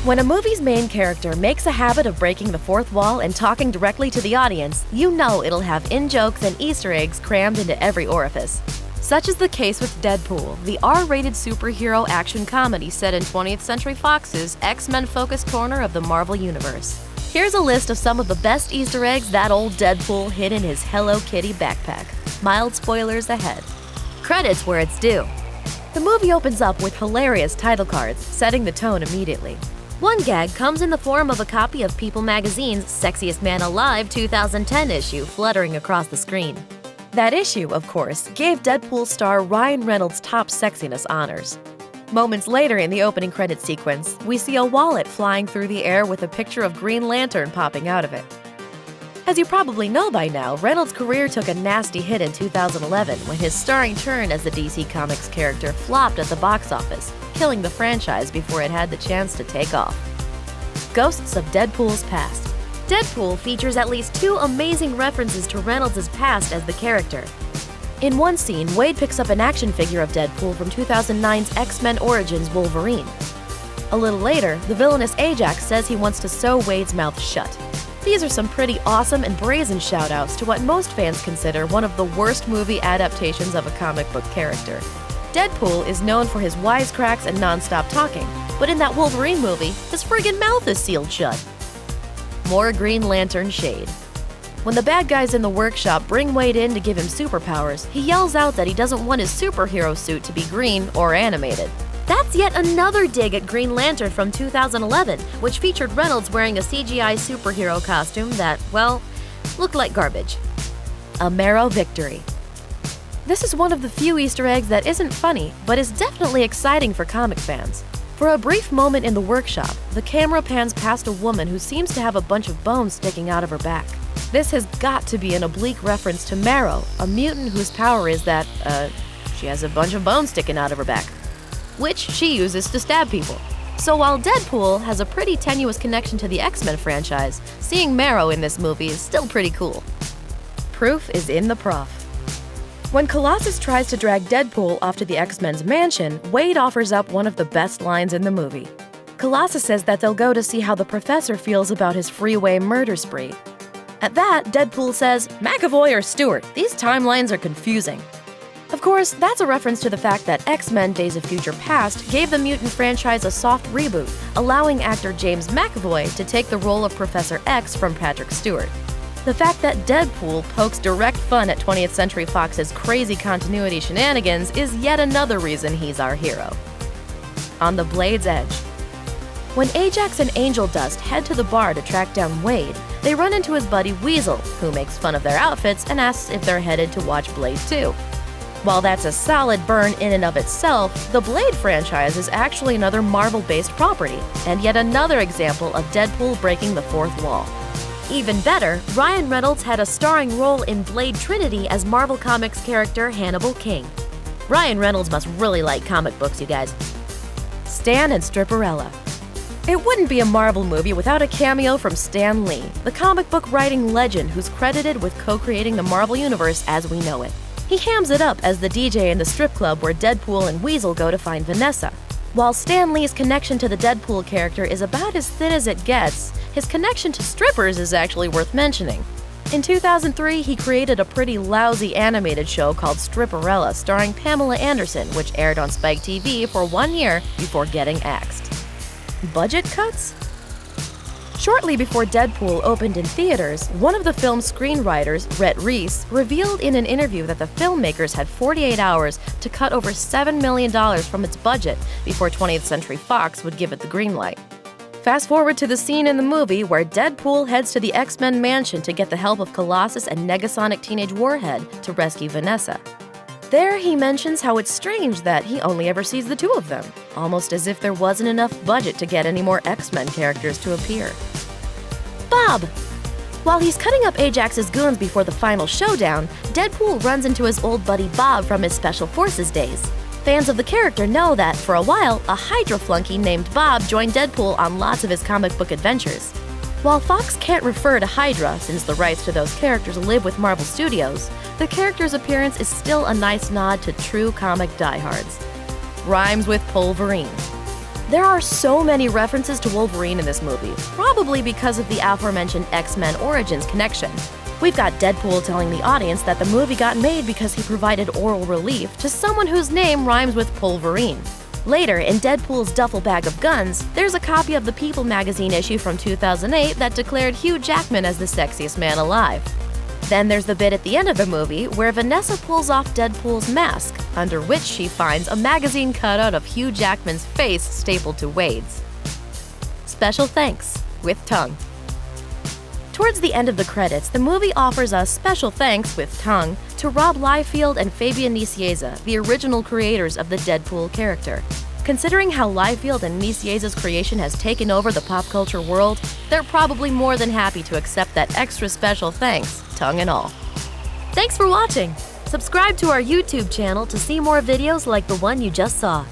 When a movie's main character makes a habit of breaking the fourth wall and talking directly to the audience, you know it'll have in-jokes and Easter eggs crammed into every orifice. Such is the case with Deadpool, the R-rated superhero action comedy set in 20th Century Fox's X-Men-focused corner of the Marvel Universe. Here's a list of some of the best Easter eggs that old Deadpool hid in his Hello Kitty backpack. Mild spoilers ahead. Credits where it's due. The movie opens up with hilarious title cards, setting the tone immediately. One gag comes in the form of a copy of People magazine's Sexiest Man Alive 2010 issue fluttering across the screen. That issue, of course, gave Deadpool star Ryan Reynolds top sexiness honors. Moments later in the opening credit sequence, we see a wallet flying through the air with a picture of Green Lantern popping out of it. As you probably know by now, Reynolds' career took a nasty hit in 2011 when his starring turn as the DC Comics character flopped at the box office, killing the franchise before it had the chance to take off. Ghosts of Deadpool's past. Deadpool features at least 2 amazing references to Reynolds' past as the character. In one scene, Wade picks up an action figure of Deadpool from 2009's X-Men Origins Wolverine. A little later, the villainous Ajax says he wants to sew Wade's mouth shut. These are some pretty awesome and brazen shoutouts to what most fans consider one of the worst movie adaptations of a comic book character. Deadpool is known for his wisecracks and non-stop talking, but in that Wolverine movie, his friggin' mouth is sealed shut. More Green Lantern shade. When the bad guys in the workshop bring Wade in to give him superpowers, he yells out that he doesn't want his superhero suit to be green or animated. That's yet another dig at Green Lantern from 2011, which featured Reynolds wearing a CGI superhero costume that, well, looked like garbage. A Marrow victory. This is one of the few Easter eggs that isn't funny, but is definitely exciting for comic fans. For a brief moment in the workshop, the camera pans past a woman who seems to have a bunch of bones sticking out of her back. This has got to be an oblique reference to Marrow, a mutant whose power is that, she has a bunch of bones sticking out of her back, which she uses to stab people. So while Deadpool has a pretty tenuous connection to the X-Men franchise, seeing Marrow in this movie is still pretty cool. Proof is in the prof. When Colossus tries to drag Deadpool off to the X-Men's mansion, Wade offers up one of the best lines in the movie. Colossus says that they'll go to see how the professor feels about his freeway murder spree. At that, Deadpool says, "McAvoy or Stewart, these timelines are confusing." Of course, that's a reference to the fact that X-Men Days of Future Past gave the mutant franchise a soft reboot, allowing actor James McAvoy to take the role of Professor X from Patrick Stewart. The fact that Deadpool pokes direct fun at 20th Century Fox's crazy continuity shenanigans is yet another reason he's our hero. On the Blade's Edge. When Ajax and Angel Dust head to the bar to track down Wade, they run into his buddy Weasel, who makes fun of their outfits and asks if they're headed to watch Blade 2. While that's a solid burn in and of itself, the Blade franchise is actually another Marvel-based property, and yet another example of Deadpool breaking the fourth wall. Even better, Ryan Reynolds had a starring role in Blade Trinity as Marvel Comics character Hannibal King. Ryan Reynolds must really like comic books, you guys. Stan and Stripperella. It wouldn't be a Marvel movie without a cameo from Stan Lee, the comic book writing legend who's credited with co-creating the Marvel Universe as we know it. He hams it up as the DJ in the strip club where Deadpool and Weasel go to find Vanessa. While Stan Lee's connection to the Deadpool character is about as thin as it gets, his connection to strippers is actually worth mentioning. In 2003, he created a pretty lousy animated show called Stripperella starring Pamela Anderson, which aired on Spike TV for 1 year before getting axed. Budget cuts? Shortly before Deadpool opened in theaters, one of the film's screenwriters, Rhett Reese, revealed in an interview that the filmmakers had 48 hours to cut over $7 million from its budget before 20th Century Fox would give it the green light. Fast forward to the scene in the movie where Deadpool heads to the X-Men mansion to get the help of Colossus and Negasonic Teenage Warhead to rescue Vanessa. There, he mentions how it's strange that he only ever sees the two of them, almost as if there wasn't enough budget to get any more X-Men characters to appear. Bob! While he's cutting up Ajax's goons before the final showdown, Deadpool runs into his old buddy Bob from his Special Forces days. Fans of the character know that, for a while, a Hydra flunky named Bob joined Deadpool on lots of his comic book adventures. While Fox can't refer to Hydra, since the rights to those characters live with Marvel Studios, the character's appearance is still a nice nod to true comic diehards. Rhymes with pulverine. There are so many references to Wolverine in this movie, probably because of the aforementioned X-Men Origins connection. We've got Deadpool telling the audience that the movie got made because he provided oral relief to someone whose name rhymes with pulverine. Later, in Deadpool's duffel bag of guns, there's a copy of the People magazine issue from 2008 that declared Hugh Jackman as the sexiest man alive. Then there's the bit at the end of the movie where Vanessa pulls off Deadpool's mask, under which she finds a magazine cutout of Hugh Jackman's face stapled to Wade's. Special thanks, with tongue. Towards the end of the credits, the movie offers a special thanks, with tongue, to Rob Liefeld and Fabian Nicieza, the original creators of the Deadpool character. Considering how Liefeld and Nicieza's creation has taken over the pop culture world, they're probably more than happy to accept that extra special thanks, tongue and all. Thanks for watching! Subscribe to our YouTube channel to see more videos like the one you just saw.